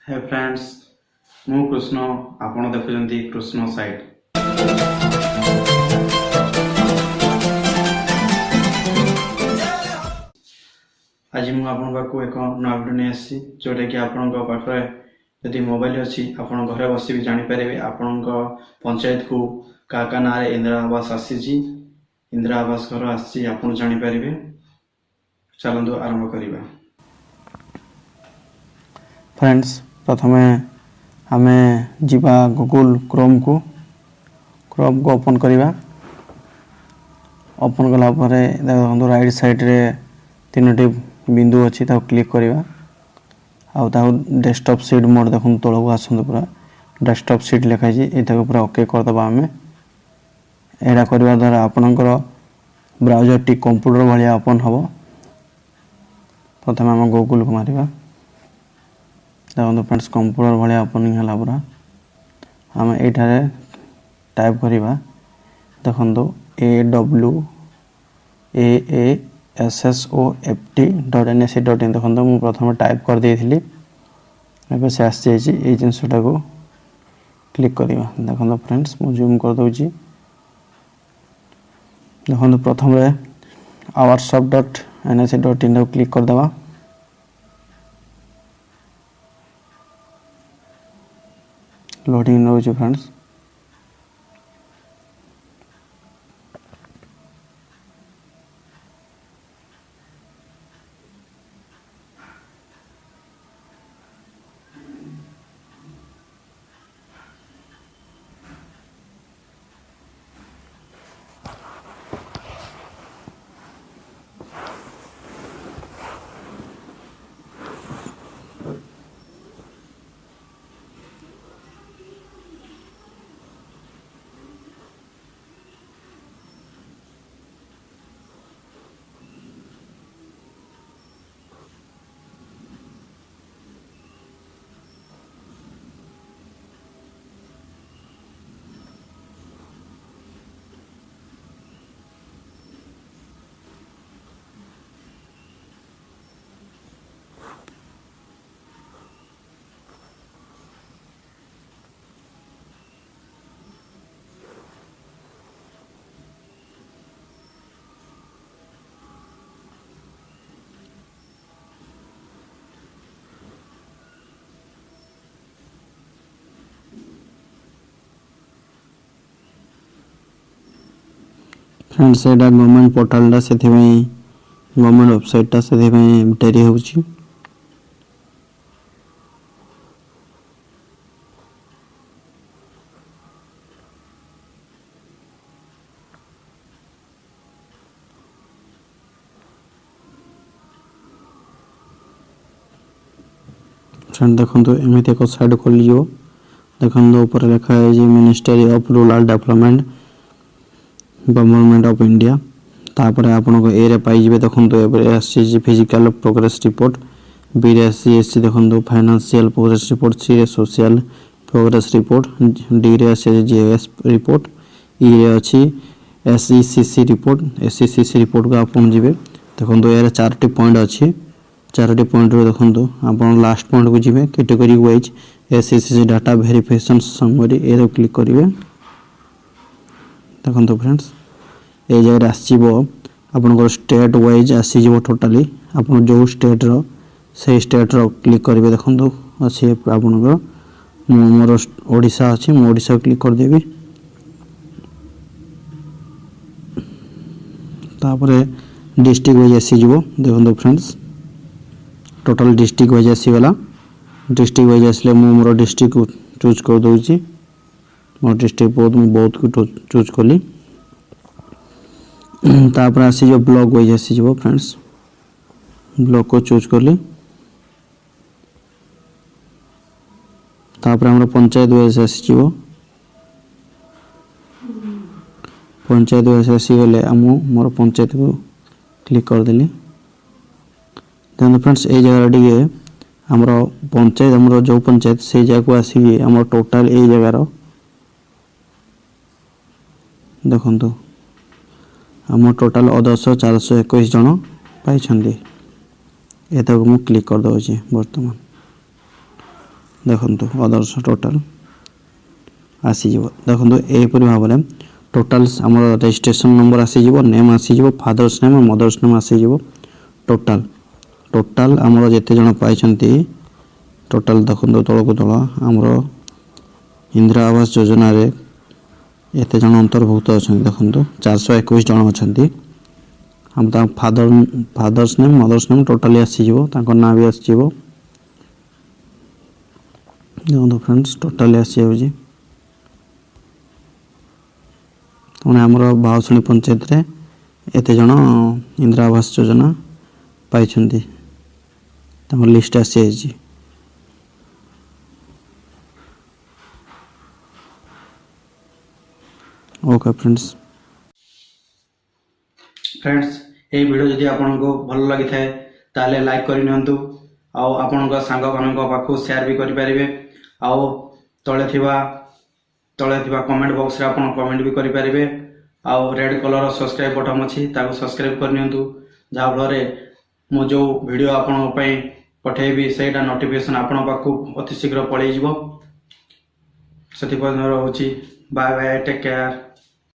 हे friends मु कृष्ण आपण देखुଛନ୍ତି Krishna site. आज मु आपण पाखु एक नया वीडियो नहीं आसी जोटा कि आपण पाखे यदि मोबाइल अच्छी आपण घरे बसी भी जानी पारे आपण पंचायत को का ना इंदिरा आवास आसी इंदिरा आवास घर आसी आपण जानी पारे। चलतु आरंभ करिबा। फ्रेंड्स प्रथम आम जीवा गूगल क्रोम को ओपन करवा। ओपन कलापर देखो राइट साइड रे तीनोटी बिंदु अच्छी क्लिक करवा। डेस्कटॉप सीट मोड देखो तौक को आसतु पूरा डेस्कटॉप सीट लिखाई ये पूरा ओके करदे। आम यहाँ करने द्वारा आपणकर ब्राउजर टी कंप्यूटर भाया ओपन हम। प्रथम आम गूगल को मारिबा। देखो फ्रेंड्स कंप्यूटर भाया ओपनिंग है पूरा। आम ये टाइप करवा। देखो AASSOFT.NIC.in देखो मुझे प्रथम टाइप कर दी थी से आसी ये जिनसटा को क्लिक करवा। देखो फ्रेंड्स मुझे जूम कर दूची। देखो प्रथम hourshop.nic.in क्लिक करदे। लोडिंग रोचे फ्रेंड्स। फ्रेंड्स ये गवर्नमेंट पोर्टालटा से गवर्नमेंट वेबसाइटा से डेरी हो। फ्रेंड देखो एमती एक साइड खोल देखो ऊपर लिखा है ministry of rural development government of India. तापर आपन को ए रे पाई जिवे। देखो SC physical progress report. B रे एससी देखो फाइनेंशियल प्रोग्रेस रिपोर्ट। सी रे सोशल प्रोग्रेस रिपोर्ट। डी रे जीएस रिपोर्ट। ई रे अच्छी एसईसीसी रिपोर्ट। एसईसीसी रिपोर्ट को आपन जिवे। देखो यार चारोटी पॉइंट अच्छी चारोटी पॉइंट रो देखो आप लास्ट पॉइंट को जिवे category wise SECC data verification summary ए क्लिक करेंगे। देखो फ्रेंड्स ये जगह आसो स्टेट वाइज आसीज टोटाली आप जो स्टेट रो से स्टेट रो क्लिक करेंगे। देखो अच्छे आपंकर मोर ओडिशा अच्छी मु ओडिशा क्लिक करदेवी। तापर डिस्ट्रिक्ट वाइज आसीज। देखो फ्रेंड्स टोटाल डिस्ट्रिक्ट वाइज आसीगला। डिस्ट्रिक्ट वाइज आसले मोर डिस्ट्रिक्ट को चूज कर दूची। मोर डिस्ट्रिक्ट बहुत को चूज कली। तापर आसी जो ब्लॉक वाइज आसी जो फ्रेंड्स ब्लॉक को चूज कली। तापर हमर पंचायत वाइज आसी जो पंचायत वाइज आसी गले मोर पंचायत को क्लिक कर देली। देन फ्रेंड्स ए जगह डी हमर पंचायत हमर जो पंचायत से जगह को आसी हमर टोटल ए जगह रो देखो आम टोटाल 10,421 जन पाई। ये मुझे क्लिक कर दूँ बर्तमान। ଦେଖନ୍ତୁ ଅଦର୍ସ ଟୋଟାଲ ଆସିଯିବ। ଦେଖନ୍ତୁ ଏହିପରି ଭାବରେ ଟୋଟାଲ୍ସ ଆମର ରେଜିଷ୍ଟ୍ରେସନ୍ ନମ୍ବର ଆସିଯିବ, ନେମ୍ ଆସିଯିବ, ଫାଦର୍ସ ନେମ୍ ମଦର୍ସ ନେମ୍ ଆସିଯିବ। ଟୋଟାଲ ଆମର ଯେତେ ଜଣ ପାଇଛନ୍ତି ଟୋଟାଲ ଦେଖନ୍ତୁ ତଳକୁ ତଳ ଆମର ଇନ୍ଦିରା ଆବାସ ଯୋଜନାରେ ଏତେ ଜଣ ଅନ୍ତର୍ଭୁକ୍ତ ଅଛନ୍ତି। ଦେଖନ୍ତୁ 421 ଜଣ ଅଛନ୍ତି। ଆମ ତାଙ୍କ father's name mother's name totally ଆସିଯିବ, ତାଙ୍କ ନାଁ ବି ଆସିଯିବ। ଦେଖନ୍ତୁ ଫ୍ରେଣ୍ଡସ୍ ଟୋଟାଲି ଆସିଯାଉଛି। ମାନେ ଆମର ବାଉଁଶୁଣୀ ପଞ୍ଚାୟତରେ ଏତେ ଜଣ ଇନ୍ଦିରା ଆବାସ ଯୋଜନା ପାଇଛନ୍ତି, ତାଙ୍କ ଲିଷ୍ଟ ଆସିଯାଇଛି। ଓକେ ଫ୍ରେଣ୍ଡସ୍ ଏହି ଭିଡ଼ିଓ ଯଦି ଆପଣଙ୍କୁ ଭଲ ଲାଗିଥାଏ ତାହେଲେ ଲାଇକ୍ କରିନିଅନ୍ତୁ, ଆଉ ଆପଣଙ୍କ ସାଙ୍ଗମାନଙ୍କ ପାଖକୁ ସେୟାର ବି କରିପାରିବେ। ଆଉ ତଳେ ଥିବା କମେଣ୍ଟ ବକ୍ସରେ ଆପଣ କମେଣ୍ଟ ବି କରିପାରିବେ। ଆଉ ରେଡ୍ କଲର ସବସ୍କ୍ରାଇବ୍ ବଟନ୍ ଅଛି, ତାକୁ ସବସ୍କ୍ରାଇବ୍ କରିନିଅନ୍ତୁ, ଯାହାଫଳରେ ମୁଁ ଯେଉଁ ଭିଡ଼ିଓ ଆପଣଙ୍କ ପାଇଁ ପଠାଇବି ସେଇଟା ନୋଟିଫିକେସନ୍ ଆପଣଙ୍କ ପାଖକୁ ଅତି ଶୀଘ୍ର ପଳାଇଯିବ। ସେଥିପାଇଁ ରହୁଛି, ବାଏ ବାଏ, ଟେକ୍ କେୟାର।